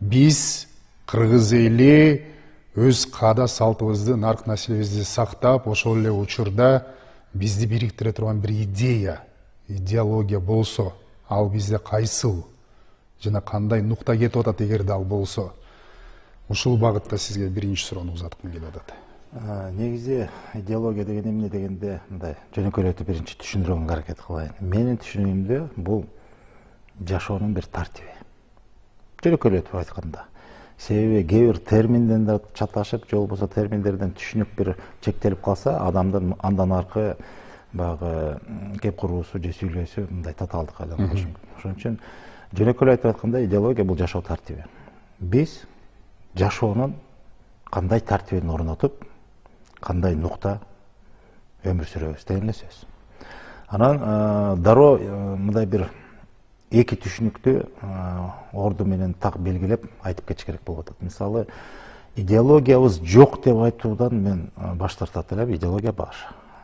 Биз кыргыз эли өз каада салтыбызды, нарк населебизди сактап, ошол эле учурда бизди бириктире турган бир идеология болсо, ал бизде кайсыл жана кандай нукта кетип атат эгерде ал болсо? Ушул багытта сизге биринчи суроону узаткым келип атат. Негизи идеология деген эмне дегенде мындай жөнөкөйлөтүп биринчи түшүндүрүүгө аракет кылайын. Менин түшүнүгүмдө бул жашоонун бир тартиби. Жөнөкөйлөтүп айтканда. Себеби кээ бир терминден да чаташып, же болбосо терминдерден түшүнүк бир чектелип калса, адамдын андан аркы баягы кеп куруусу же сүйлөсү мындай татаалдыкка айланып калышы мүмкүн. Ошон үчүн жөнөкөйлөтүп айтканда идеология бул жашоо тартиби. Биз жашоонун кандай тартибин орнотуп, кандай нукта өмүр сүрөбүз деген эле сөз. Анан дароо мындай бир эки түшүнүктү орду менен так белгилеп айтып кетиш керек болуп атат. Мисалы, идеологиябыз жок деп айтуудан мен баш тартат элем. Идеология бар.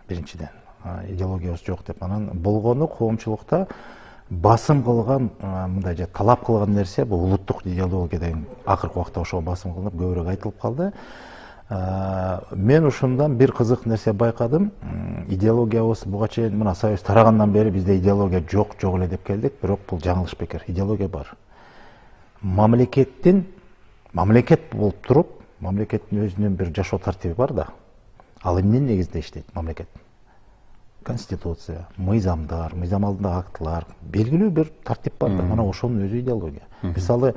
Биринчиден, идеологиябыз жок деп. Анан болгону коомчулукта басым кылган, мындай же талап кылган нерсе бул улуттук идеология деген акыркы убакта ошого басым кылынып көбүрөөк айтылып калды. Мен ушундан бир кызык нерсе байкадым. Идеологиябыз буга чейин мына Союз тарагандан бери бизде идеология жок эле деп келдик, бирок бул жаңылыш бекер. Идеология бар. Мамлекет болуп туруп, мамлекеттин өзүнүн бир жашоо тартиби бар да. Ал эмненин негизинде иштейт мамлекет? Конституция, мыйзамдар, мыйзам алдындагы актылар, белгилүү бир тартип бар да. Мына ошонун өзү идеология. Мисалы,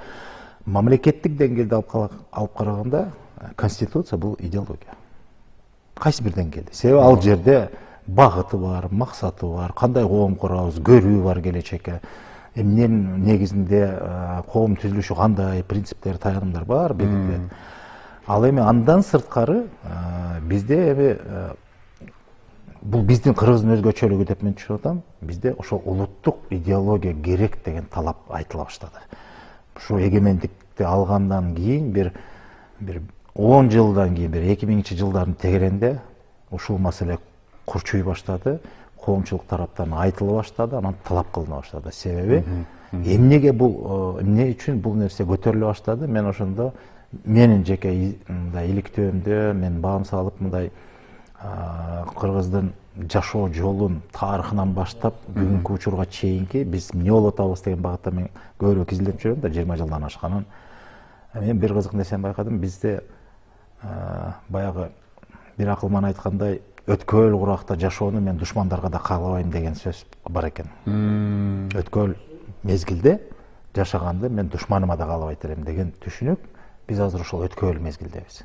мамлекеттик деңгээлде алып караганда Конституция бул идеология. Кайсы бир деңгээлде? Себеби ал жерде багыты бар, максаты бар, кандай коом курабыз, көрүү бар келечекке. Эмненин негизинде коом түзүлүшү кандай, принциптер, таянымдар бар белгилет. Ал эми андан сырткары бизде бул биздин кыргыздын өзгөчөлүгү деп мен түшүнүп атам. Бизде ошол улуттук идеология керек деген талап айтыла баштады. Ушу эгемендикти алгандан кийин бир 10 жылдан кийин, бир 2000 жылдардын тегеренде ушул маселе курчуй баштады, коомчулук тараптан айтыла баштады, анан талап кылына баштады. Себеби эмне үчүн бул нерсе көтөрүлө баштады? Мен ошондо менин жеке мындай иликтөөмдө мен баам салып мындай кыргыздын жашоо жолун тарыхынан баштап бүгүнкү учурга чейинки биз эмне болуп атабыз деген багытта мен көбүрөөк изилдеп жүрөм да, 20 жылдан ашканын. Мен бир кызык нерсени байкадым. Бизде баягы бир акылман айткандай, өткөл куракта жашоону мен душмандарга да каалабайм деген сөз бар экен. Өткөл мезгилде жашаганды мен душманыма да каалабайт элем деген түшүнүк. Биз азыр ошол өткөл мезгилдебиз.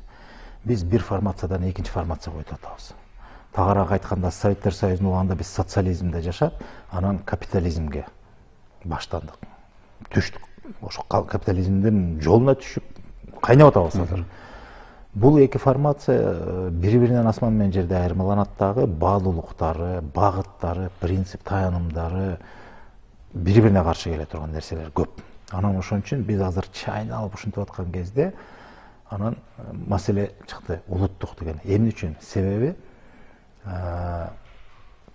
Биз бир формациядан экинчи формацияга өтүп атабыз. Тагыраак айтканда, Советтер Союзунда болгондо биз социализмде жашап, анан капитализмге баштандык. Түштүк. Ошо капитализмдин жолуна түшүп кайнап атабыз азыр. Бул эки формация бири-биринен асман менен жерде айырмаланат дагы, баалуулуктары, багыттары, принцип, таянымдары бири-бирине каршы келе турган нерселер көп. Анан ошон үчүн биз азыр чайналып ушинтип аткан кезде анан маселе чыкты, улуттук деген. Эмне үчүн? Себеби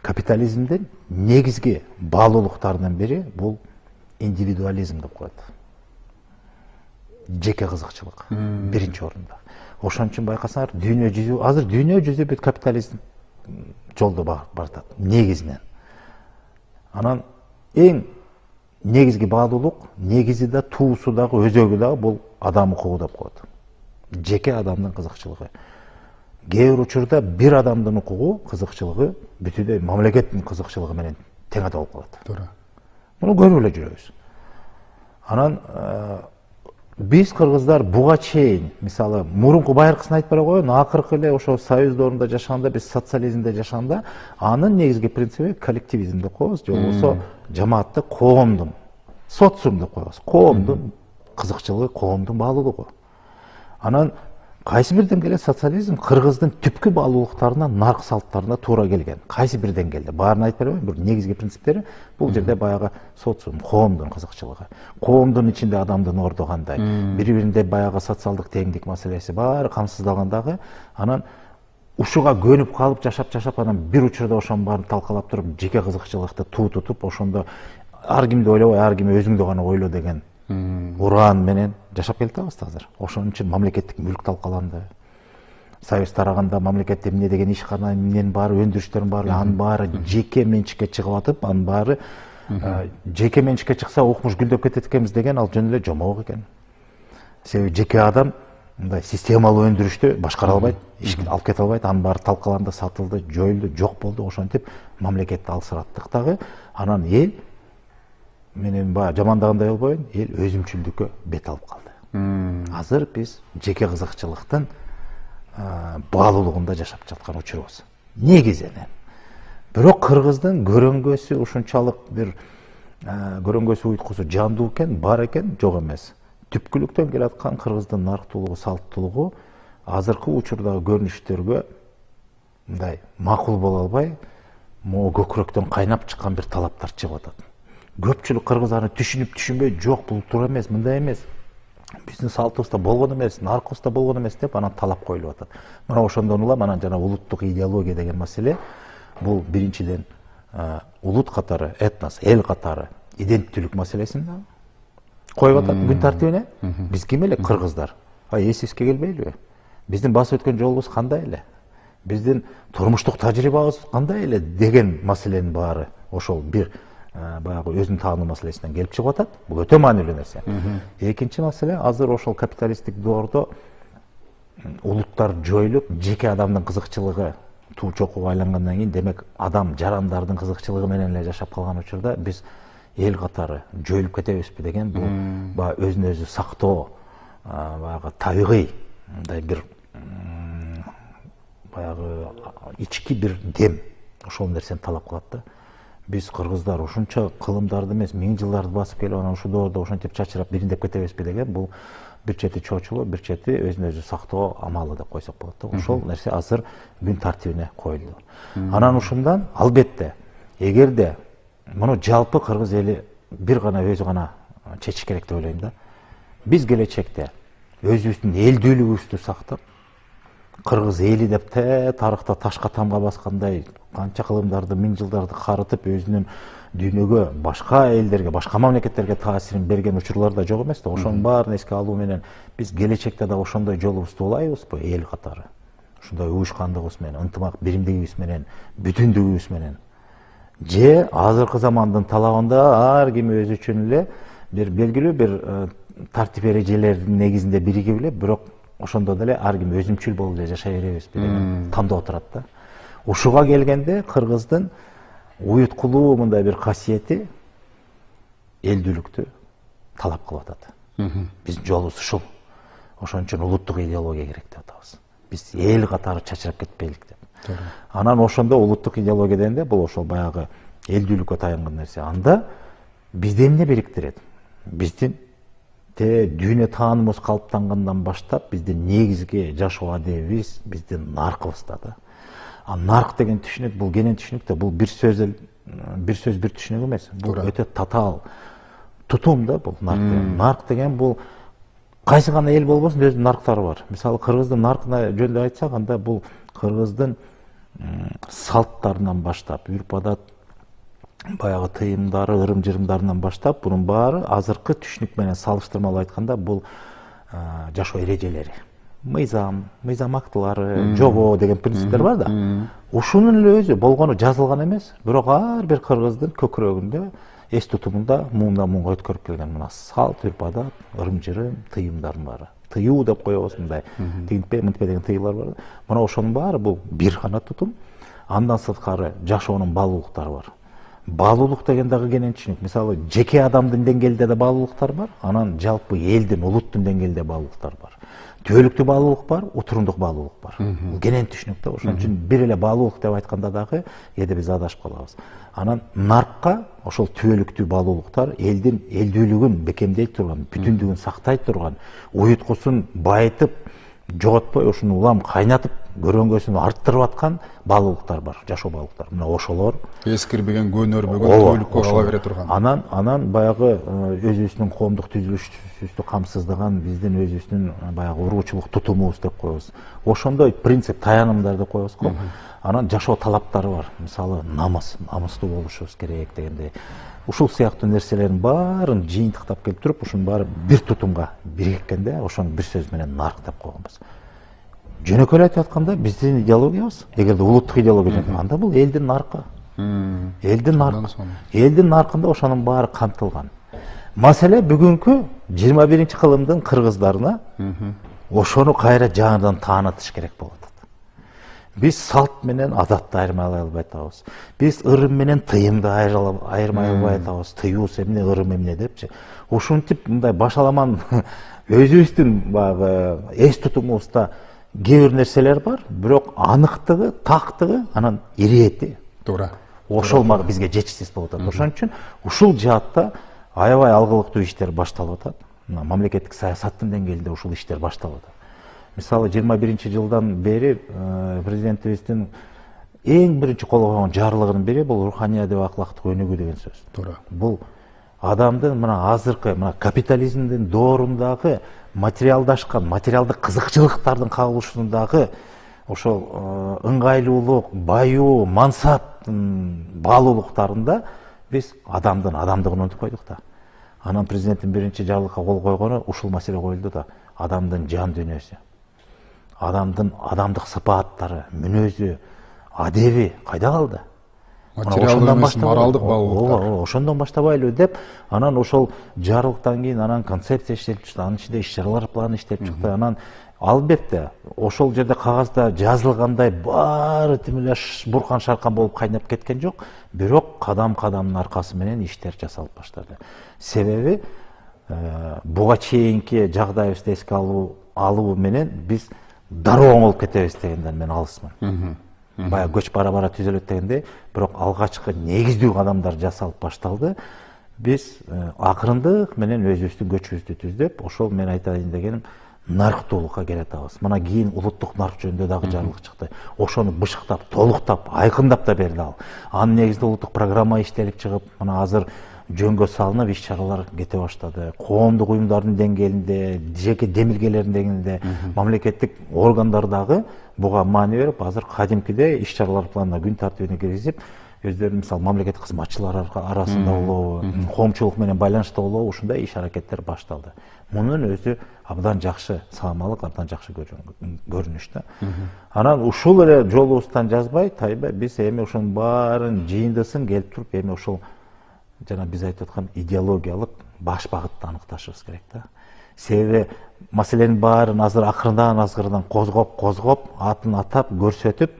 капитализмдин негизги баалуулуктарынын бири бул индивидуализм деп коет. Жеке кызыкчылык биринчи орунда. Ошон үчүн байкасаңар, азыр дүйнө жүзү бүт капитализм жолдо бартат негизинен. Анан эң негизги баалуулук, негизи да, туусу дагы, өзөгү дагы бул адам укугу деп коет. Жеке адамдын кызыкчылыгы. Кээ бир учурда бир адамдын укугу, кызыкчылыгы бүтүндөй мамлекеттин кызыкчылыгы менен тең болуп калат. Туура. Муну көрүп эле жүрөбүз. Анан биз кыргыздар буга чейин, мисалы, мурунку байыркысын айтып бара коеюн, акыркы эле ошо Союз доорунда жашаганда, биз социализмде жашаганда, анын негизги принциби коллективизм деп коебуз, же болбосо жамаатты коомдун, социум деп коебуз. Коомдун кызыкчылыгы, коомдун баалуулугу. Анан кайсы бир деңгээлде социализм кыргыздын түпкү баалуулуктарына, нарк салттарына туура келген. Кайсы бир деңгээлде, баарын айтып бербейм, бир негизги принциптери бул жерде баягы социум, коомдун кызыкчылыгы. Коомдун ичинде адамдын орду кандай, бири-биринде баягы социалдык теңдик маселеси баары камсыздалгандагы, анан ушуга көнүп калып жашап анан бир учурда ошонун баарын талкалап туруп, жеке кызыкчылыкты туу тутуп, ошондо ар кимди ойлобой, ар ким өзүңдү гана ойло деген уран менен жашап келатабыз азыр. Ошон үчүн мамлекеттик мүлк талкаланды. Союз тараганда мамлекетте эмне деген ишкана, эмненин баары, өндүрүштөрдүн баары, анын баары жеке менчикке чыгып атып, анын баары жеке менчикке чыкса укмуш гүлдөп кетет экенбиз деген ал жөн эле жомок экен. Себеби жеке адам мындай системалуу өндүрүштү башкара албайт, ишке алып кете албайт, анын баары талкаланды, сатылды, жоюлду, жок болду. Ошентип мамлекетти алсыраттык дагы, анан эл менен баягы жамандагандай болбойн, эл өзүмчүлдүккө бет алып калды. Азыр биз жеке кызыкчылыктын баалуулугунда жашап жаткан учурубуз. Негизинен. Бирок кыргыздын көрөңгөсү ушунчалык бир көрөңгөсү уйткусу жандуу экен, бар экен, жок эмес. Түпкүлүктөн келаткан кыргыздын нарктуулугу, салттуулугу азыркы учурдагы көрүнүштөргө мындай макул боло албай, могу көкүрөктөн кайнап чыккан бир талаптар чыгып атат. Көпчүлүк кыргыз аны түшүнүп түшүнбөй, жок бул туура эмес, мындай эмес. Биздин салтыбызда болгон эмес, наркыбызда болгон эмес деп анан талап коюлуп атат. Мына ошондон улам анан жана улуттук идеология деген маселе бул биринчиден улут катары, этнос, эл катары иденттүүлүк маселесин коюп атат күн тартибине. Биз ким эле кыргыздар? Эсибизге келбейлиби? Биздин басып өткөн жолубуз кандай эле? Биздин турмуштук тажрыйбабыз кандай эле деген маселенин баары ошол бир баягы өзүн таануу маселесинен келип чыгып атат. Бул өтө маанилүү нерсе. Экинчи маселе, азыр ошол капиталисттик доордо улуттар жоюлуп, жеке адамдын кызыкчылыгы туу чокууга айлангандан кийин, демек адам жарандардын кызыкчылыгы менен эле жашап калган учурда биз эл катары жоюлуп кетебизби деген бул баягы өзүн өзү сактоо, баягы табигый мындай бир баягы ички бир дем ошол нерсени талап кылат да. Биз кыргыздар ушунча кылымдарды эмес, миң жылдарды басып келип анан ушул доордо ошентип чачырап бириндеп кетебизби деген бул бир чети чочулуу, бир чети өзүн өзү сактоо амалы деп койсок болот да. Ошол нерсе азыр күн тартибине коюлду. Анан ушундан албетте эгерде муну жалпы кыргыз эли бир гана өзү гана чечиш керек деп ойлойм да. Биз келечекте өзүбүздүн элдүүлүгүбүздү сактап, кыргыз эли деп тарыхта ташка тамга баскандай канча кылымдарды, миң жылдарды карытып өзүнүн дүйнөгө, башка элдерге, башка мамлекеттерге таасирин берген учурлар да жок эмес да. Ошонун баарын эске алуу менен биз келечекте да ошондой жолубузду улайбызбы эл катары? Ушундай уюшкандыгыбыз менен, ынтымак биримдигибиз менен, бүтүндүгүбүз менен. Же азыркы замандын талабында ар ким өзү үчүн эле бир белгилүү бир тартип эрежелердин негизинде биригип эле, бирок ошондо деле ар ким өзүмчүл болуп эле жашай беребизби деген тандоо турат да. Ушуга келгенде кыргыздын уюткулуу мындай бир касиети элдүүлүктү талап кылып атат. Биздин жолубуз ушул. Ошон үчүн улуттук идеология керек деп атабыз. Биз эл катары чачырап кетпейлик деп. Анан ошондо улуттук идеология дегенде бул ошол баягы элдүүлүккө таянган нерсе. Анда бизди эмне бириктирет? Биздин дүйнө таанымыбыз калыптангандан баштап биздин негизги жашоо адебибиз биздин наркыбызда да. Нарк деген түшүнүк, бул кенен түшүнүк да, бул бир сөз бир түшүнүк эмес. Бул өтө татаал тутум да бул нарк деген. Нарк деген бул кайсы гана эл болбосун өзүнүн нарктары бар. Мисалы кыргыздын наркына жөнүндө айтсак, анда бул кыргыздын салттарынан баштап, үрп-адат, баягы тыйымдары, ырым-жырымдарынан баштап, бунун баары азыркы түшүнүк менен салыштырмалуу айтканда бул жашоо эрежелери. Мыйзам актылары, жобо деген принциптер бар да. Ушунун эле өзү болгону жазылган эмес, бирок ар бир кыргыздын көкүрөгүндө, эс тутумунда муңдан муңга өткөрүп келген мына салт, үрп-адат, ырым-жырым, тыйымдардын баары. Тыюу деп коебуз мындай. Тигинтпе, мынтпе деген тыюулар бар. Мына ошонун баары бул бир гана тутум. Андан сырткары жашоонун баалуулуктары бар. Баалуулук деген дагы кенен түшүнүк. Мисалы жеке адамдын деңгээлинде да баалуулуктар бар, анан жалпы элдин, улуттун деңгээлинде баалуулуктар бар. Түбөлүктүү баалуулук бар, утурундук баалуулук бар. Бул кенен түшүнүк да. Ошон үчүн бир эле баалуулук деп айтканда дагы кээде биз адашып калабыз. Анан наркка ошол түбөлүктүү баалуулуктар элдин элдүүлүгүн бекемдей турган, бүтүндүгүн сактай турган, уюткусун байытып, жоготпой ошону улам кайнатып көрөңгөсүн арттырып аткан баалуулуктар бар, жашоо баалуулуктар. Мына ошолор эскирбеген көнөрбөгөн түбөлүккө ала бере турган. Анан баягы өзүбүздүн коомдук түзүлүшүбүздү камсыздаган биздин өзүбүздүн баягы уруучулук тутумубуз деп коебуз. Ошондой принцип, таянымдарды коебуз го. Анан жашоо талаптары бар. Мисалы намыстуу болушубуз керек дегендей. Ушул сыяктуу нерселердин баарын жыйынтыктап келип туруп, ушунун баары бир тутумга бириккенде, ошону бир сөз менен нарк деп койгонбуз. Жөнөкөй айтып атканда, биздин идеологиябыз, эгерде улуттук идеология анда бул элдин наркы. Элдин наркында ошонун баары камтылган. Маселе бүгүнкү 21-кылымдын кыргыздарына ошону кайра жаңыдан таанытыш керек болуп атат. Биз салт менен адатты айырмалай албай атабыз. Биз ырым менен тыйымды айырмай албай атабыз. Тыюус эмне, ырым эмне депчи. Ушинтип мындай башаламан өзүбүздүн баягы эс тутумубузда кээ бир нерселер бар, бирок анықтығы, тактыгы, анан ирети. Туура. Ошол бизге жетишсиз болуп атат. Ошон үчүн ушул жаатта аябай алгылыктуу иштер башталып атат. Мамлекеттик саясаттын деңгээлинде ушул иштер башталып атат. Мисалы 21-жылдан бери президентибиздин эң биринчи кол койгон жарлыгынын бири бул руханий деп аклактык өнүгүү деген сөз. Туура. Бул адамдын мына азыркы капитализмдин доорундагы материалдашкан, материалдык кызыкчылыктардын кагылышындагы ошол ыңгайлуулук, баюу, мансаптын баалуулуктарында биз адамдыгын унутуп койдук да. Анан президенттин биринчи жарлыкка кол койгону ушул маселе коюлду да. Адамдын жан дүйнөсү, адамдык сыпааттары, мүнөзү, адеби кайда калды? Материалдык эмес, моралдык баалуулуктар. Ошондон баштабайлы деп, анан ошол жарлыктан кийин анан концепция иштелип чыкты, анын ичинде иш-чаралар планы иштелип чыкты. Анан албетте ошол жерде кагазда жазылгандай баары тим эле буркан шаркан болуп кайнап кеткен жок, бирок кадам-кадамдын аркасы менен иштер жасалып баштады. Себеби буга чейинки жагдайыбызды эске алуу менен биз дароо оңолуп кетебиз дегенден мен алысмын. Бая көч бара-бара түзөлөт дегенде, бирок алгачкы негиздүү кадамдар жасалып башталды. Биз акырындык менен өзүбүздүн көчүбүздү түздөп, ошол мен айтайын дегеним нарктуулукка келе атабыз. Мына кийин улуттук нарк жөнүндө дагы жарлык чыкты. Ошону бышыктап, толуктап, айкындап да берди ал. Анын негизинде улуттук программа иштелип чыгып, мына азыр жөнгө салынып иш-чаралар кете баштады. Коомдук уюмдардын деңгээлинде, жеке демилгелердин деңгээлинде, мамлекеттик органдар дагы буга маани берип, азыр кадимкидей иш-чаралар планына күн тартибине киргизип, өздөрүнүн мисалы мамлекеттик кызматчылар арасында болобу, коомчулук менен байланышта болобу, ушундай иш-аракеттер башталды. Мунун өзү абдан жакшы саламалык, абдан жакшы көрүнүш да. Анан ушул эле жолубуздан жазбай, тайбай биз эми ошонун баарын жыйындысын келип туруп, эми ошол жана биз айтып аткан идеологиялык баш багытты аныкташыбыз керек да. Себеби маселенин баарын азыр акырындан козгоп, атын атап, көрсөтүп,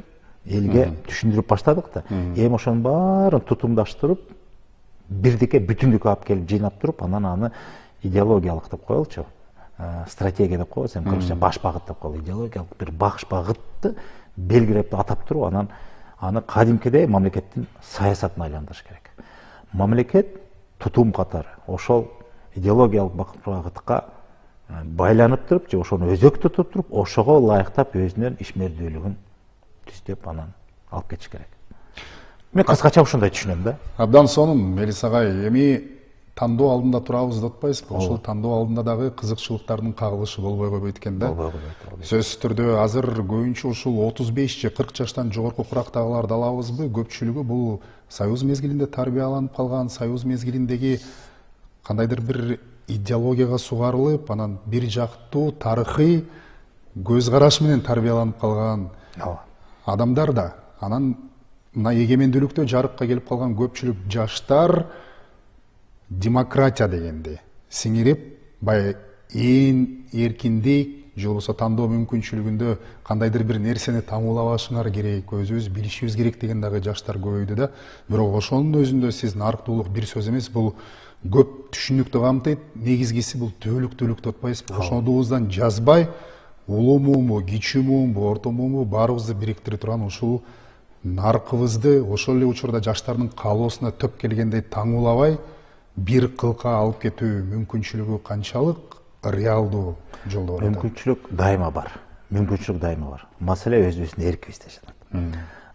элге түшүндүрүп баштадык да. Эми ошонун баарын тутумдаштырып, бирдикке, бүтүндүккө алып келип жыйнап туруп, анан аны идеологиялык деп коелучу. Стратегия деп коебуз, эми кыргызча баш багыт деп коелу. Идеологиялык бир баш багытты белгилеп атап туруп, анан аны кадимкидей мамлекеттин саясатына айландырыш керек. Мамлекет тутум катары ошол идеологиялык багытка байланып туруп, же ошону өзөк тутуп туруп, ошого ылайыктап өзүнүн ишмердүүлүгүн түздөп анан алып кетиш керек. Мен кыскача ушундай түшүнөм да. Абдан сонун, Мелис агай, эми тандоо алдында турабыз деп атпайсызбы? Ошол тандоо алдында дагы кызыкчылыктардын кагылышы болбой койбойт экен да. Сөзсүз түрдө азыр көбүнчө ушул 35 же 40 жаштан жогорку курактагыларды алабызбы? Көпчүлүгү бул Союз мезгилинде тарбияланып калган, Союз мезгилиндеги кандайдыр бир идеологияга сугарылып, анан бир жактуу тарыхый көз караш менен тарбияланып калган адамдар да. Анан мына эгемендүүлүктө жарыкка келип калган көпчүлүк жаштар демократия дегенди сиңирип, баягы эркиндик же болбосо тандоо мүмкүнчүлүгүндө кандайдыр бир нерсени таңуулабашыңар керек, өзүбүз билишибиз керек деген дагы жаштар көбөйдү да. Бирок ошонун өзүндө сиз нарктуулук бир сөз эмес, бул көп түшүнүктү камтыйт. Негизгиси бул түбөлүктүүлүк деп атпайсызбы? Ошондугубуздан жазбай, улуу муумбу, кичүү муумбу, орто муумбу баарыбызды бириктире турган ушул наркыбызды ошол эле учурда жаштардын каалоосуна төп келгендей таңуулабай, бир кылка алып кетүү мүмкүнчүлүгү канчалык реалдуу жолдо бар? Мүмкүнчүлүк дайыма бар. мүмкүнчүлүк дайыма бар. Маселе өзүбүздүн эркибизде жатат.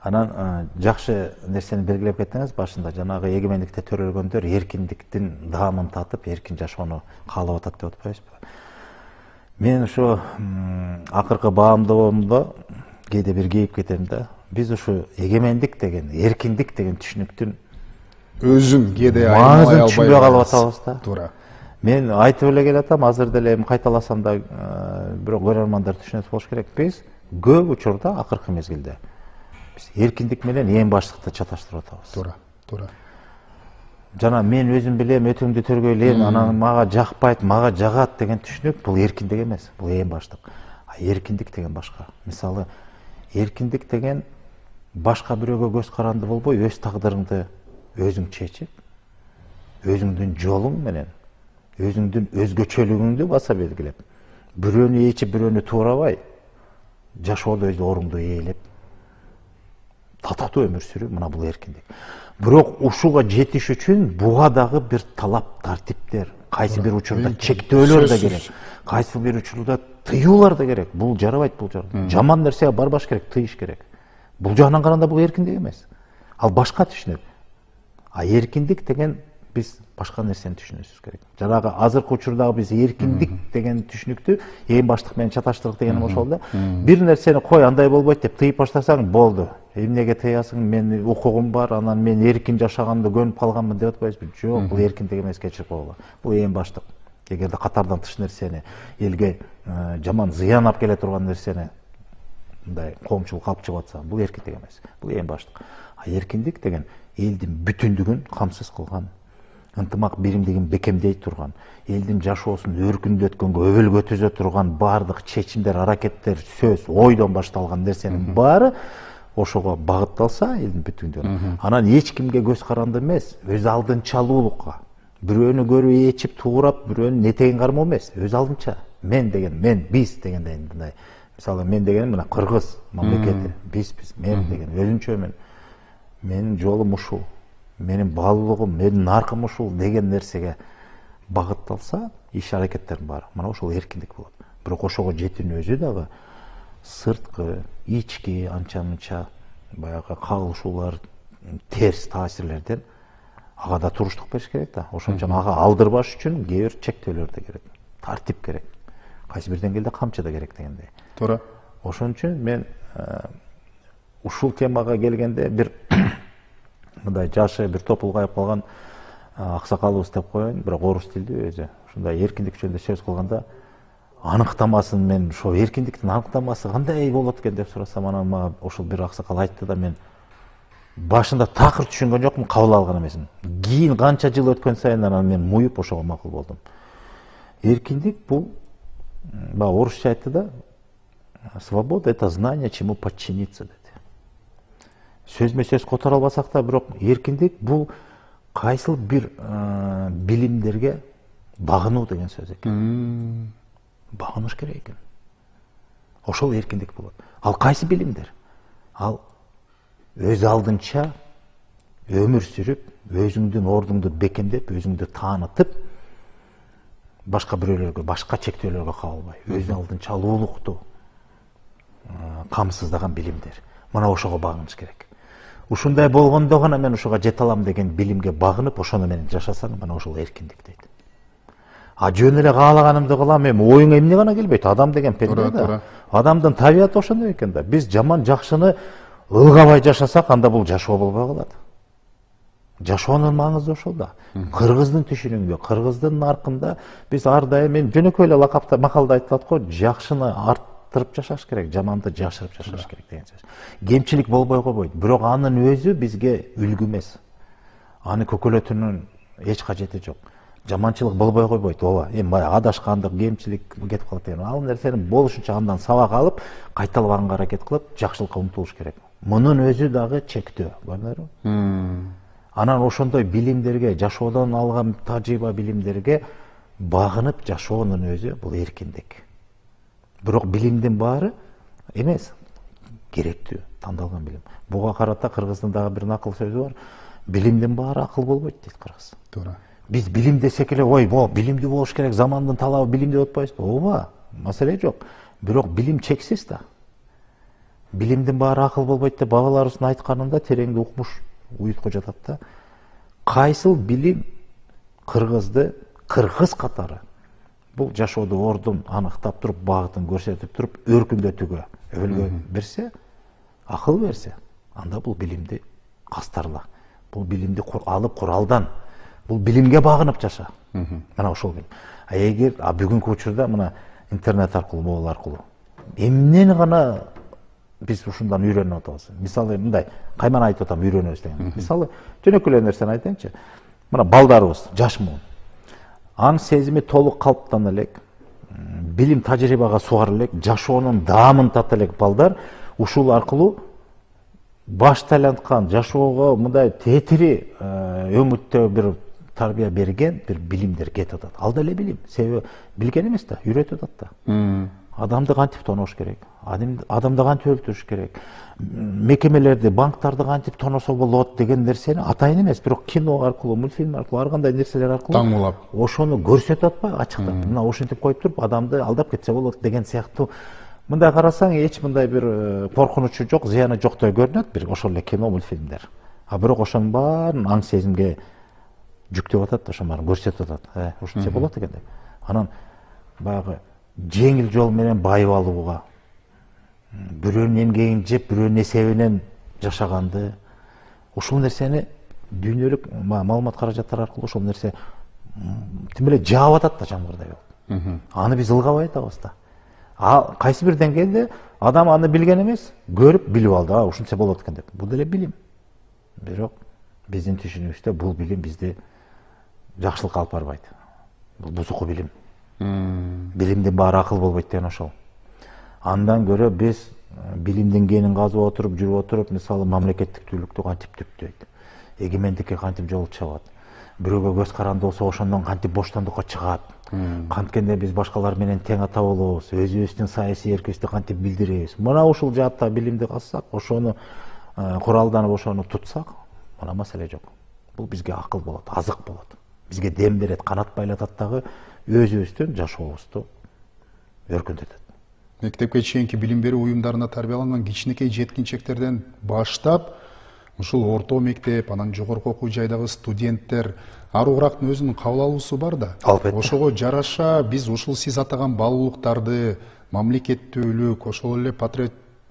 Анан жакшы нерсени белгилеп кеттиңиз башында, жанагы эгемендикте төрөлгөндөр эркиндиктин даамын татып, эркин жашоону каалап атат деп атпайбызбы? Мен ушу акыркы баамдоомдо кээде бир кейип кетем да. Биз ушу эгемендик деген, эркиндик деген түшүнүктүн өзүн кээде маңызын түшүнбөй калып атабыз да. Туура. Мен айтып эле келатам, азыр деле эми кайталасам да, бирок көрөрмандар түшүнөт болуш керек. Биз көп учурда акыркы мезгилде биз эркиндик менен эң баштыкты чаташтырып атабыз. Туура, туура. Жана мен өзүм билем, өтүңдү төргөйлөйм, анан мага жакпайт, мага жагат деген түшүнүк бул эркиндик эмес, бул эң баштык. Эркиндик деген башка. Мисалы, эркиндик деген башка бирөөгө көз каранды болбой, өз тагдырыңды өзүң чечип, өзүңдүн жолуң менен, өзүңдүн өзгөчөлүгүңдү баса белгилеп, бирөөнү ээчип, бирөөнү туурабай, жашоодо өз оруңду ээлеп, татыктуу өмүр сүрүү, мына бул эркиндик. Бирок ушуга жетиш үчүн буга дагы бир талап, тартиптер, кайсы бир учурда чектөөлөр да керек, кайсы бир учурда тыюулар да керек. Бул жарабайт, бул жарабайт. Жаман нерсеге барбаш керек, тыйыш керек. Бул жагынан караганда бул эркиндик эмес. Ал башка түшүнүк. Эркиндик деген биз башка нерсени түшүнүшүбүз керек. Жанагы азыркы учурдагы биз эркиндик деген түшүнүктү эң баштык менен чаташтырдык дегеним ошол да. Бир нерсени кой андай болбойт деп тыйып баштасаң болду. Эмнеге тыясың? Мен укугум бар, анан мен эркин жашаганды көнүп калганмын деп атпайбызбы? Жок, бул эркиндик эмес, кечирип койгула. Бул эң баштык. Эгерде катардан тыш нерсени, элге жаман зыян алып келе турган нерсени мындай коомчулукка алып чыгып атса, бул эркиндик эмес. Бул эң баштык. Эркиндик деген элдин бүтүндүгүн камсыз кылган, ынтымак биримдигин бекемдей турган, элдин жашоосун өркүндөткөнгө өбөл көтүзө турган баардык чечимдер, аракеттер, сөз, ойдон башталган нерсенин баары ошого багытталса элдин бүтүндүгүнө. Анан эч кимге көз каранды эмес, өз алдынчалуулукка. Бирөөнү көрүп ээчип, туурап, бирөөнүн этегин кармоо эмес, өз алдынча. Мен деген, мен, биз дегендей мындай. Мисалы, мен дегеним мына Кыргыз мамлекети, биз, мен деген өзүнчөмүн. Менин жолум ушул, менин баалуулугум, менин наркым ушул деген нерсеге багытталса, иш аракеттердин баары, мына ошол эркиндик болот. Бирок ошого жетүүнүн өзү дагы сырткы, ички анча-мынча баягы кагылышуулар, терс таасирлерден ага да туруштук бериш керек да. Ошон үчүн ага алдырбаш үчүн кээ бир чектөөлөр да керек, тартип керек. Кайсы бир деңгээлде камчы да керек дегендей. Туура. Ошон үчүн мен ушул темага келгенде бир мындай жашы бир топ улгайып калган аксакалыбыз деп коеюн, бирок орус тилдүү өзү. Ушундай эркиндик жөнүндө сөз кылганда аныктамасын, мен ошо эркиндиктин аныктамасы кандай болот экен деп сурасам, анан мага ошол бир аксакал айтты да, мен башында такыр түшүнгөн жокмун, кабыл алган эмесмин. Кийин канча жыл өткөн сайын анан мен муюп ошого макул болдум. Эркиндик бул, баягы орусча айтты да, свобода — это знание, чему подчиниться деди. Сөзмө сөз которо албасак да, бирок эркиндик бул кайсыл бир билимдерге багынуу деген сөз экен. Багыныш керек экен. Ошол эркиндик болот. Ал кайсы билимдер? Ал өз алдынча өмүр сүрүп, өзүңдүн ордуңду бекемдеп, өзүңдү таанытып, башка бирөөлөргө, башка чектөөлөргө кабылбай, өз алдынчалуулукту камсыздаган билимдер. Мына ошого багыныш керек. Ушундай болгондо гана мен ошого жете алам деген билимге багынып, ошону менен жашасаң, мына ошол эркиндик дейт. Жөн эле каалаганымды кылам, эми оюңа эмне гана келбейт? Адам деген пенде да. Адамдын табияты ошондой экен да. Биз жаман жакшыны ылгабай жашасак, анда бул жашоо болбой калат. Жашоонун маңызы ошол да. Кыргыздын түшүнүгүндө, кыргыздын наркында биз ар дайым, мен жөнөкөй эле лакапта макалда айтылат го, жакшыны арттырып жашаш керек, жаманды жашырып жашаш керек деген сөз. Кемчилик болбой койбойт, бирок анын өзү бизге үлгү эмес. Аны көкөлөтүүнүн эч кажети жок. Жаманчылык болбой койбойт, ооба. Эми адашкандык, кемчилик кетип калат деген. Ал нерсени болушунча андан сабак алып, кайталабаганга аракет кылып, жакшылыкка умтулуш керек. Мунун өзү дагы чектөө, көрдүңөрбү? Анан ошондой билимдерге, жашоодон алган тажрыйба билимдерге багынып жашоонун өзү бул эркиндик. Бирок билимдин баары эмес, керектүү, тандалган билим. Буга карата кыргыздын дагы бир накыл сөзү бар. Билимдин баары акыл болбойт дейт кыргыз. Туура. Биз билим десек эле, ой, билимдүү болуш керек, замандын талабы билим деп атпайбызбы? Ооба, маселе жок. бирок билим чексиз да. Билимдин баары акыл болбойт деп бабаларыбыздын айтканында тереңде укмуш уютку жатат да. Кайсыл билим кыргызды кыргыз катары бул жашоодо ордун аныктап туруп, багытын көрсөтүп туруп, өркүндөтүүгө өлгө берсе, акыл берсе, анда бул билимди кастарла. Бул билимди алып куралдан, бул билимге багынып жаша. Мына ошол билим. А эгер бүгүнкү учурда мына интернет аркылуу, могул аркылуу эмнени гана биз ушундан үйрөнүп атабыз. Мисалы мындай, кайман айтып атам үйрөнөбүз деген. Мисалы жөнөкөй эле нерсени айтайынчы. Мына балдарыбыз жаш муун. Анын сезими толук калыптана элек, билим тажрыйбага сугар элек, жашоонун даамын тата элек балдар ушул аркылуу баш тайланткан, жашоого мындай тетири өмүттө бир тарбия берген бир билимдер кетип атат. Ал деле билим. Себеби билген эмес да, үйрөтүп атат да. Адамды кантип тоноош керек, адамды кантип өлтүрүш керек, мекемелерди, банктарды кантип тоносо болот деген нерсени атайын эмес, бирок кино аркылуу, мультфильм аркылуу, ар кандай нерселер аркылуу таңуулап ошону көрсөтүп атпайбы ачыктап. Мына ушинтип коюп туруп адамды алдап кетсе болот деген сыяктуу. Мындай карасаң эч мындай бир коркунучу жок, зыяны жоктой көрүнөт бир ошол эле кино, мультфильмдер. А бирок ошонун баарын аң сезимге жүктөп атат да, ошонун баарын көрсөтүп атат. Ушинтсе болот экен деп. Анан баягы жеңил жол менен байып алууга, бирөөнүн эмгегин жеп, бирөөнүн эсебинен жашаганды, ушул нерсени дүйнөлүк маалымат каражаттары аркылуу ушул нерсе тим эле жаап атат да жамгырдай болуп. Аны биз ылгабай атабыз да. А кайсы бир деңгээлде адам аны билген эмес, көрүп билип алды, ушунча болот экен деп. Бул деле билим. Бирок биздин түшүнүгүбүздө бул билим бизди жакшылыкка алып барбайт. Бул бузуку билим. Билимдин баары акыл болбойт деген ошол. Андан көрө биз билимдин генин казып отуруп, жүрүп отуруп, мисалы мамлекеттиктүүлүктү кантип түптөйт, эгемендикке кантип жол чабат, бирөөгө көз каранды болсо ошондон кантип боштондукка чыгат, канткенде биз башкалар менен тең ата болобуз, өзүбүздүн саясий эркибизди кантип билдиребиз. Мына ушул жаатта билимди казсак, ошону куралданып, ошону тутсак, мына маселе жок. Бул бизге акыл болот, азык болот. Бизге дем берет, канат байлатат дагы өзүбүздүн жашообузду өркүндөтөт. Мектепке чейинки билим берүү уюмдарына тарбияланган кичинекей жеткинчектерден баштап, ушул орто мектеп, анан жогорку окуу жайдагы студенттер ар уграктын өзүнүн кабыл алуусу бар да. Албетте. Ошого жараша биз ушул сиз атаган баалуулуктарды, мамлекеттүүлүк, ошол эле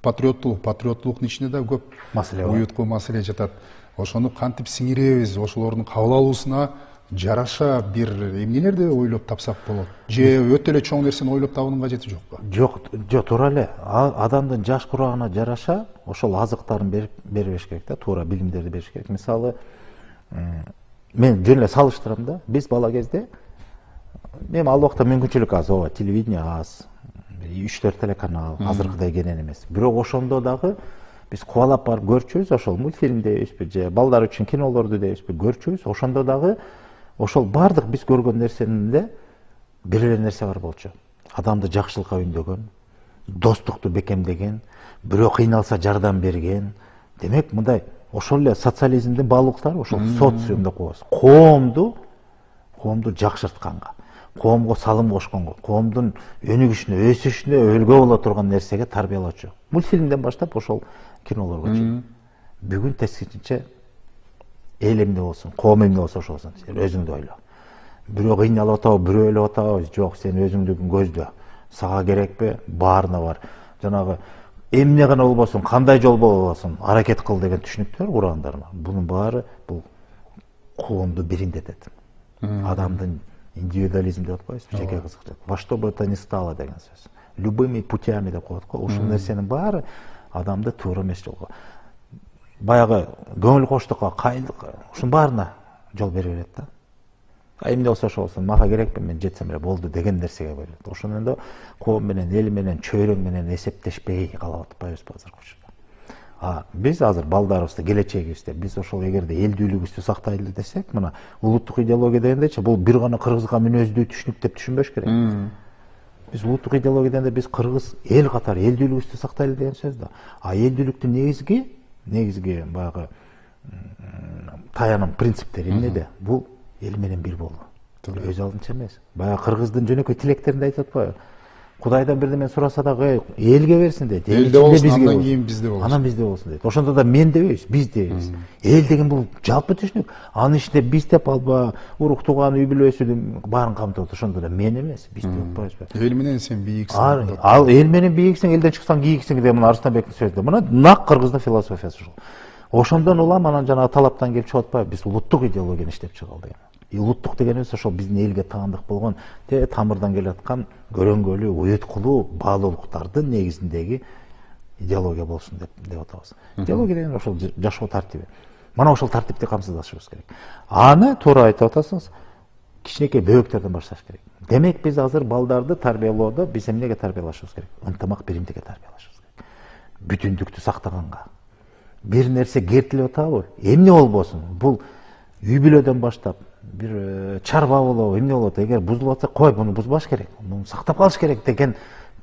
патриоттулуктун ичинде да көп Маселе бар. уютку маселе жатат. Ошону кантип сиңиребиз, ошолордун кабыл алуусуна жараша бир эмнелерди ойлоп тапсак болот? Же өтө эле чоң нерсени ойлоп табуунун кажети жокпу? Жок, туура эле. Адамдын жаш курагына жараша ошол азыктарын бериш керек да, туура билимдерди бериш керек. Мисалы, мен жөн эле салыштырам да. Биз бала кезде, мен ал убакта мүмкүнчүлүк аз, телевидение аз, 3-4 телеканал, азыркыдай кенен эмес. Бирок ошондо дагы биз кубалап барып көрчүбүз, ошол мультфильм дейбизби, же балдар үчүн кинолорду дейбизби, көрчүбүз. Ошондо дагы ошол бардык биз көргөн нерсенде бир эле нерсе бар болчу. Адамды жакшылыкка үндөгөн, достукту бекемдеген, бирөө кыйналса жардам берген. Демек, мындай ошол эле социализмдин баалуулуктары, ошол социум деп коебуз. Коомду жакшыртканга, коомго салым кошконго, коомдун өнүгүшүнө, өсүшүнө өлгө боло турган нерсеге тарбиялоочу. Мультфильмден баштап ошол кинолорго чейин. Бүгүн тескичинче эл эмне болсун, коом эмне болсо ошо болсун, сен өзүңдү ойло. Бирөө кыйналып атабы, бирөө өлүп атабы, жок, сен өзүңдүкүн көздө. Сага керекпи? Баарына бар. Жанагы эмне гана болбосун, кандай жол болбосун, аракет кыл деген түшүнүктөр кургандарына. Бунун баары бул коомду бириндетет. Адамдын индивидуализм деп атпайбызбы, жеке кызыкчылык. Во что бы то ни стало деген сөз. Любыми путями деп коет го. Ушул нерсенин баары адамды туура эмес жолго, баягы көңүл коштукка, кайдыкка, ушунун баарына жол бере берет да. Эмне болсо ошо болсун, мага керекпи, мен жетсем эле болду деген нерсеге берет. Ошондо коом менен, эл менен, чөйрөң менен эсептешпей калып атпайбызбы азыркы учурда. Биз азыр балдарыбызды, келечегибизде биз ошол эгерде элдүүлүгүбүздү сактайлы десек, мына улуттук идеология дегендечи бул бир гана кыргызга мүнөздүү түшүнүк деп түшүнбөш керек. Биз улуттук идеология дегенде биз кыргыз эл катары элдүүлүгүбүздү сактайлы деген сөз да. Элдүүлүктүн негизги баягы таяным принциптери эмнеде? Бул эл менен бир болуу. Өз алдынча эмес. Баягы кыргыздын жөнөкөй тилектеринде айтып атпайбы? Кудайдан бирдеме сураса дагы элге берсин дейт. Элде болсун, андан кийин бизде болсун. Анан бизде болсун дейт. Ошондо да мен дебейбиз, биз дейбиз. Эл деген бул жалпы түшүнүк. Анын ичинде биз деп алба, урук тууган, үй бүлөсүн баарын камтып, ошондо да мен эмес, биз деп атпайбызбы? Эл менен сен бийиксиң. Ал эл менен бийиксиң, элден чыксаң кийиксиң деген мына Арыстанбектин сөзү. Мына нак кыргыздын философиясы ушул. Ошондон улам анан жанагы талаптан келип чыгып атпайбы? Биз улуттук идеологияны иштеп чыгалы деген. Улуттук дегенибиз ошол биздин элге таандык болгон тамырдан келе аткан көрөңгөлүү, уюткулуу баалуулуктардын негизиндеги идеология болсун деп атабыз. Идеология деген ошол жашоо тартиби. Мана ошол тартипти камсыздашыбыз керек. Аны туура айтып атасыңыз, кичинекей бөбөктөрдөн башташ керек. Демек биз азыр балдарды тарбиялоодо биз эмнеге тарбиялашыбыз керек? Ынтымак, биримдикке тарбиялашыбыз керек. Бүтүндүктү сактаганга. Бир нерсе кертилип атабы? Эмне болбосун? Бул үй бүлөдөн баштап бир чарба болобу, эмне болот? Эгер бузулуп атса, кой, буну бузбаш керек. Муну сактап калыш керек деген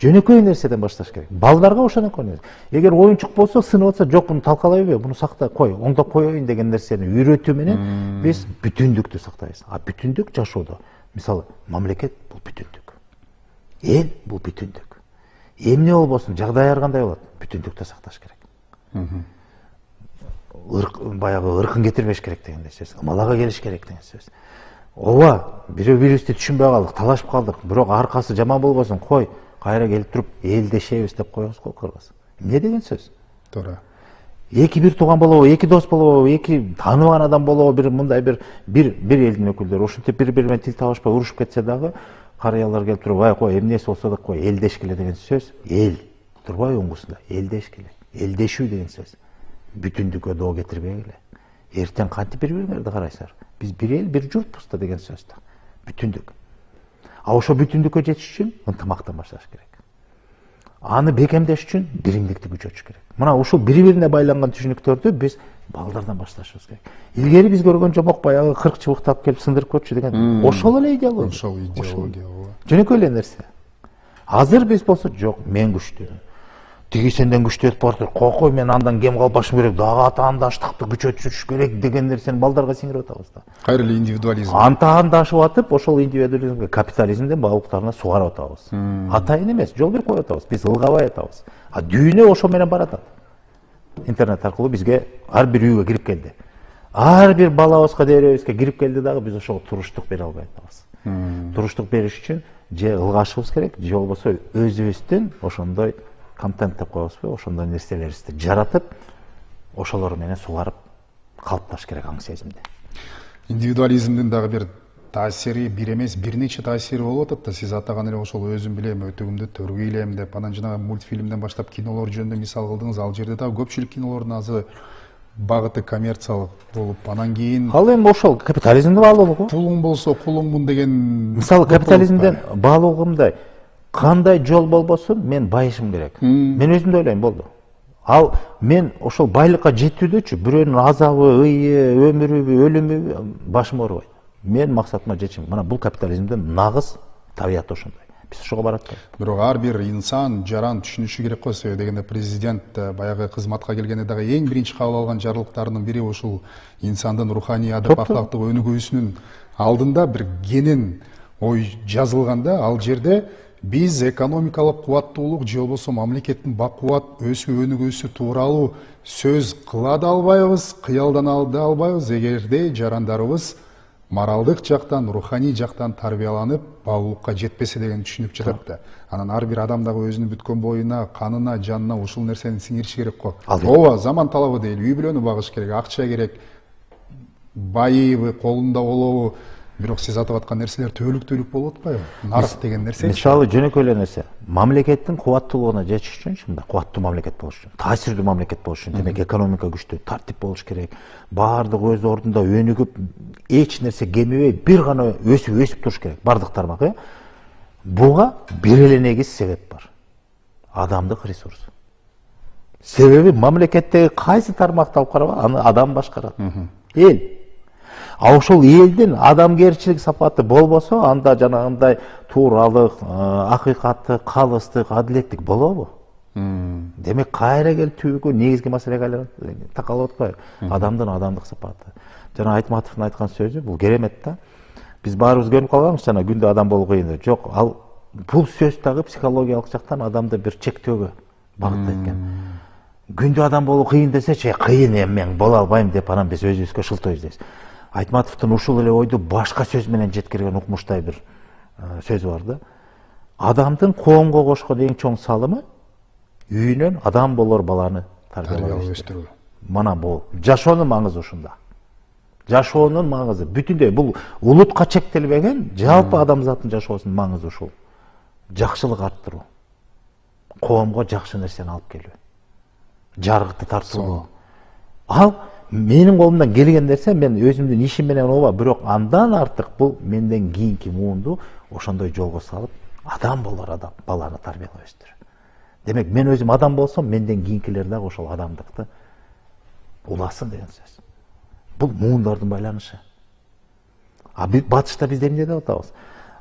жөнөкөй нерседен башташ керек. Балдарга ошондой нерсе. Эгер оюнчук болсо, сынып атса, жок, буну талкалайбы, буну сакта, кой, оңдоп коеюн деген нерсени үйрөтүү менен биз бүтүндүктү сактайбыз. А бүтүндүк жашоодо, мисалы, мамлекет бул бүтүндүк. Эл бул бүтүндүк. Эмне болбосун, жагдай ар кандай болот? Бүтүндүктү сакташ керек. Баягы ыркын кетирбеш керек деген сөз, ымалага келиш керек деген сөз. Ооба, бирөө бирибизди түшүнбөй калдык, талашып калдык, бирок аркасы жаман болбосун, кой, кайра келип туруп элдешебиз деп коебуз го кыргыз. Эмне деген сөз? Туура. Эки бир тууган болобу, эки дос болобу, эки тааныбаган адам болобу, бир мындай бир элдин өкүлдөрү ушинтип бири-бири менен тил табышпай урушуп кетсе дагы, карыялар келип туруп, ай кой, эмнеси болсо да кой, элдешкиле деген сөз, эл турбайбы оңгусунда, элдешкиле, элдешүү деген сөз. Бүтүндүккө доо кетирбегиле. Эртең кантип бири-бириңерди карайсыңар? Биз бир эл, бир журтпуз да деген сөз да. Бүтүндүк. А ошо бүтүндүккө жетиш үчүн ынтымактан башташ керек. Аны бекемдеш үчүн биримдикти күчөтүш керек. Мына ушул бири-бирине байланган түшүнүктөрдү биз балдардан башташыбыз керек. Илгери биз көргөн жомок баягы 40 чыбыктап келип сындырып көрчү деген. Ошол эле идеология. Ошол идеология. Жөнөкөй эле нерсе. Азыр биз болсо, жок, мен күчтүүмүн. Тиги сенден күчтүү этип барды. Кокой, мен андан кем калбашым керек, дагы атаандаштыкты күчөтүш керек деген нерсени балдарга сиңирип атабыз да. Кайра эле индивидуализм. Антаандашып атып, ошол индивидуализмге, капитализмден баалуулуктарына сугарып атабыз. Атайын эмес, жол берип коюп атабыз. Биз ылгабай атабыз. А дүйнө ошо менен баратат. Интернет аркылуу бизге ар бир үйгө кирип келди. Ар бир балабызга, неберебизге кирип келди дагы биз ошого туруштук бере албай атабыз. Туруштук бериш үчүн же ылгашыбыз керек, же болбосо өзүбүздүн ошондой контент деп коебузбу, ошондой нерселерибизди жаратып, ошолор менен сугарып калыпташ керек аң сезимди. Индивидуализмдин дагы бир таасири бир эмес, бир нече таасири болуп атат да. Сиз атаган эле ошол өзүм билем, өтөгүмдү төргөй элем деп, анан жанагы мультфильмден баштап кинолор жөнүндө мисал кылдыңыз. Ал жерде дагы көпчүлүк кинолордун азы багыты коммерциялык болуп, анан кийин Ал эми ошол капитализмдин баалуулугу. пулуң болсо кулуңмун деген. Мисалы капитализмден баалуулугу мындай. Кандай жол болбосун, мен байышым керек. Мен өзүм да ойлойм, болду. Ал мен ошол байлыкка жетүүдөчү бирөөнүн азабы, ыйы, өмүрүбү, өлүмүбү башым оорубайт. Мен максатыма жетишим. Мына бул капитализмдин нагыз табияты ошондой. Биз ошого барат да. Бирок ар бир инсан жаран түшүнүшү керек го. Себеби дегенде президент баягы кызматка келгенде дагы эң биринчи кабыл алган жарлыктарынын бири ушул инсандын руханий адап ахлактык өнүгүүсүнүн алдында бир кенен ой жазылганда, ал жерде биз экономикалык кубаттуулук же болбосо мамлекеттин бакубат өсүү өнүгүүсү тууралуу сөз кыла да албайбыз, кыялдана да албайбыз эгерде жарандарыбыз моралдык жактан, руханий жактан тарбияланып, баалуулукка жетпесе деген түшүнүк жатат да. Анан ар бир адам дагы өзүнүн бүткөн боюна, канына, жанына ушул нерсени сиңириши керек го. Ооба, заман талабы дейли, үй бүлөнү багыш керек, акча керек, байыбы, колунда болобу. Бирок сиз атап аткан нерселер түбөлүк болуп атпайбы? Нарык деген нерсе. Мисалы жөнөкөй эле нерсе. Мамлекеттин кубаттуулугуна жетиш үчүн, мындай кубаттуу мамлекет болуш үчүн, таасирдүү мамлекет болуш үчүн, демек экономика күчтүү, тартип болуш керек. Баардык өз ордунда өнүгүп, эч нерсе кемибей, бир гана өсүп туруш керек. Бардык тармак, буга бир эле негиз себеп бар. Адамдык ресурс. Себеби мамлекеттеги кайсы тармакты алып караба, аны адам башкарат. Эл. А ошол элдин адамгерчилик сапаты болбосо, анда жанагындай тууралык, акыйкаттык, калыстык, адилеттик болобу? Демек кайра келип түбүккө негизги маселеге такалып атпайбы? Адамдын адамдык сапаты. Жана Айтматовдун айткан сөзү бул керемет да. Биз баарыбыз көрүп калганбыз жана күндө адам болуу кыйын деп. Жок, ал бул сөз дагы психологиялык жактан адамды бир чектөөгө багыттайт экен. Күндө адам болуу кыйын десечи, кыйын эми мен боло албайм деп анан биз өзүбүзгө шылтоо издейбиз. Айтматовдун ушул эле ойду башка сөз менен жеткирген укмуштай бир сөзү бар да. Адамдын коомго кошкон эң чоң салымы үйүнөн адам болор баланы тарбиялап өстүрүү. Мана бул жашоонун маңызы ушунда. Жашоонун маңызы бүтүндөй бул улутка чектелбеген, жалпы адамзаттын жашоосунун маңызы ушул. Жакшылык арттыруу. Коомго жакшы нерсени алып келүү. Жарыкты тартуу. Ал менин колумдан келген нерсе, мен өзүмдүн ишим менен ооба, бирок андан артык бул менден кийинки муунду ошондой жолго салып, адам болор адам баланы тарбиялап өстүрүү. Демек, мен өзүм адам болсом, менден кийинкилер дагы ошол адамдыкты уласын деген сөз. Бул муундардын байланышы. Батышта биз эмне деп атабыз?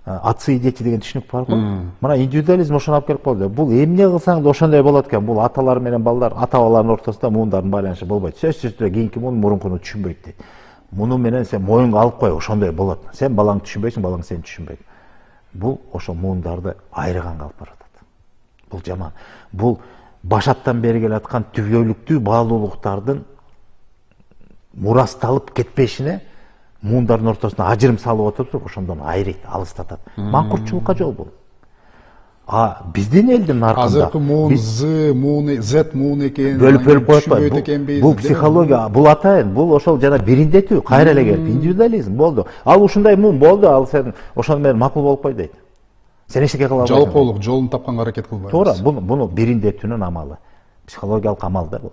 Отцы и дети деген түшүнүк бар го. Мына индивидуализм ошону алып келип койду. Бул эмне кылсаң да ошондой болот экен. Бул аталар менен балдар, ата-бабалардын ортосунда муундардын байланышы болбойт. Сөзсүз түрдө кийинки муун мурункуну түшүнбөйт дейт. Муну менен сен моюнга алып кой, ошондой болот. Сен балаңды түшүнбөйсүң, балаң сени түшүнбөйт. Бул ошол муундарды айрыганга алып баратат. Бул жаман. Бул башаттан бери келаткан түгөлүктүү баалуулуктардын мурасталып кетпешине муундардын ортосуна ажырым салып отуруп, ошондон айрыйт, алыстатат. Маңкуртчулукка жол бул. Биздин элдин наркында азыркы муун З, муун Z муун экен, бөлүп коюп, бул психология, бул атайын, бул ошол жана бириндетүү, кайра эле келип индивидуализм болду. Ал ушундай муун болду, ал сен ошону менен макул болуп кой дейт. Сен эчтеке кыла албайсың. Жалпоолук жолун тапканга аракет кылбайбыз. Туура, буну бириндетүүнүн амалы. Психологиялык амал да бул.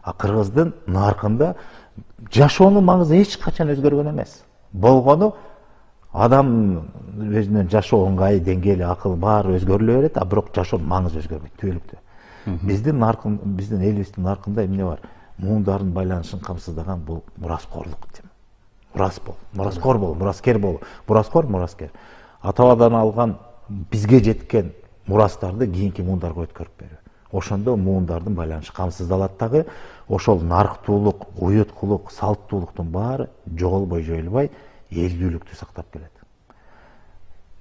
Кыргыздын наркында жашоонун маңызы эч качан өзгөргөн эмес. Болгону адам өзүнүн жашоо ыңгайы, деңгээли, акыл баары өзгөрүлө берет, бирок жашоонун маңызы өзгөрбөйт, түбөлүктүү. Биздин элибиздин наркында эмне бар? Муундардын байланышын камсыздаган бул мураскорлук дейм. Мураскор болуу, мураскер болуу. Мураскер. Ата-бабадан алган бизге жеткен мурастарды кийинки муундарга өткөрүп берүү. Ошондо муундардын байланышы камсыздалат дагы, ошол нарктуулук, уюткулук, салттуулуктун баары жоголбой, жоюлбай, элдүүлүктү сактап келет.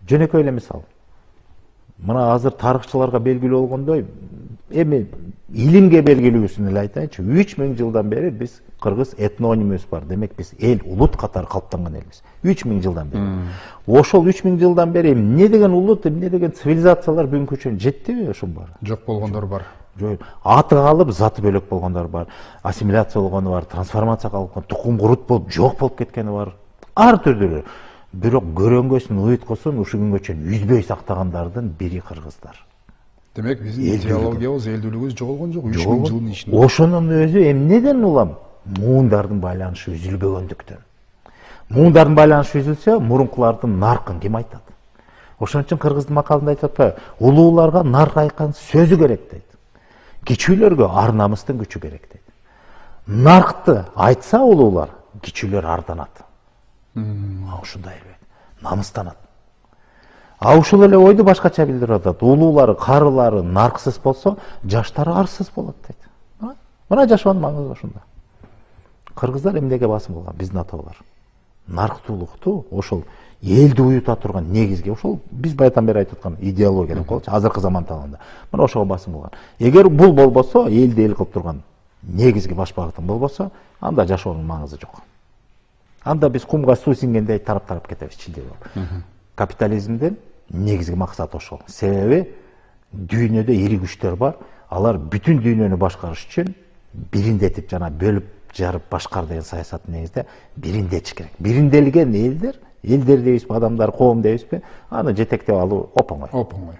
Жөнөкөй эле мисал. Мына азыр тарыхчыларга белгилүү болгондой, эми илимге белгилүүсүн эле айтайынчы, 3000 жылдан бери биз кыргыз этнонимибиз бар. Демек биз эл, улут катары калыптанган элбиз. 3000 жылдан бери. Ошол 3000 жылдан бери эмне деген улут, эмне деген цивилизациялар бүгүнкү чейин жеттиби ошол бар? Жок болгондор бар. Аты калып, заты бөлөк болгондор бар. Ассимиляция болгону бар, трансформация кылган, тукум курут болуп, жок болуп кеткени бар. Ар түрдүү. Бирок көрөнгөсүн, уюткусун ушу күнгө чейин үзбөй сактагандардын бири кыргыздар. Демек биздин идеологиябыз, элдүүлүгүбүз жоголгон жок 3000 жылдын ичинде. Ошонун өзү эмнеден улам? Муундардын байланышы үзүлбөгөндүктөн. Муундардын байланышы үзүлсө, мурункулардын наркын ким айтат? Ошон үчүн кыргыздын макалында айтып атпайбы? Улууларга нарк айткан сөзү керек дейт. Кичүүлөргө ар намыстын күчү керек дейт. Наркты айтса улуулар, кичүүлөр арданат. Ушундай эле намыстанат. Ушул эле ойду башкача билдирип атат. Улуулары, карылары нарксыз болсо, жаштары арсыз болот дейт. Мына жашоонун маңызы ошондо. Кыргыздар эмнеге басым кылган? Биздин ата-бабалар. Нарктуулукту, ошол элди уюта турган негизги, ошол биз баягыдан бери айтып аткан идеология деп коелучу, азыркы заман талабында. Мына ошого басым кылган. Эгер бул болбосо, элди эл кылып турган негизги баш багытын болбосо, анда жашоонун маңызы жок. Анда биз кумга суу сиңгендей тарап кетебиз чилдей болуп. Капитализмдин негизги максаты ошол. Себеби дүйнөдө ири күчтөр бар, алар бүтүн дүйнөнү башкарыш үчүн бириндетип жана бөлүп жарып башкар деген саясаттын негизинде бириндетиш керек. Биринделген элдер дейбизби, адамдар, коом дейбизби, аны жетектеп алуу оңой.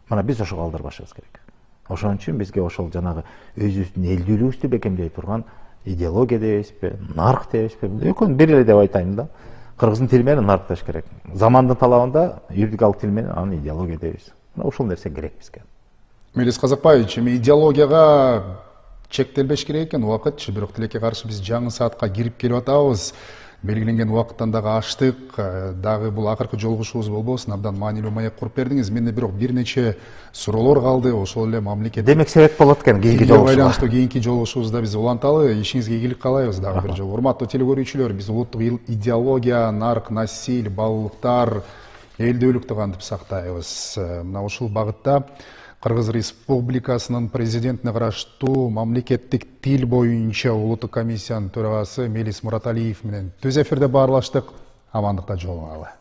Мына биз ошого алдырбашыбыз керек. Ошон үчүн бизге ошол жанагы өзүбүздүн элдүүлүгүбүздү бекемдей турган идеология дейбизби, нарк дейбизби, экөөнү бир эле деп айтайын да. Кыргыздын тили менен наркташ керек. Замандын талабында юридикалык тил менен аны идеология дейбиз. Мына ушул нерсе керек бизге. Мелис Казакбаевич, эми идеологияга чектелбеш керек экен убакыт, бирок тилекке каршы биз жаңы саатка кирип келип атабыз. Белгиленген убакыттан дагы аштык, дагы бул акыркы жолугушуубуз болбосун, абдан маанилүү маек куруп бердиңиз. Менде бирок бир нече суроолор калды, ошол эле мамлекет. Демек себеп болот экен кийинки жолугушууга. Кийинки жолугушуубузда биз уланталы, ишиңизге ийгилик каалайбыз дагы бир жолу. Урматтуу телекөрүүчүлөр, биз улуттук идеология, нарк, насил, баалуулуктар, элдүүлүктү кантип сактайбыз? Мына ушул багытта Кыргыз Республикасынын президентине караштуу мамлекеттик тил боюнча улуттук комиссиянын төрагасы Мелис Мураталиев менен түз эфирде баарлаштык. Амандыкта жолуңалы.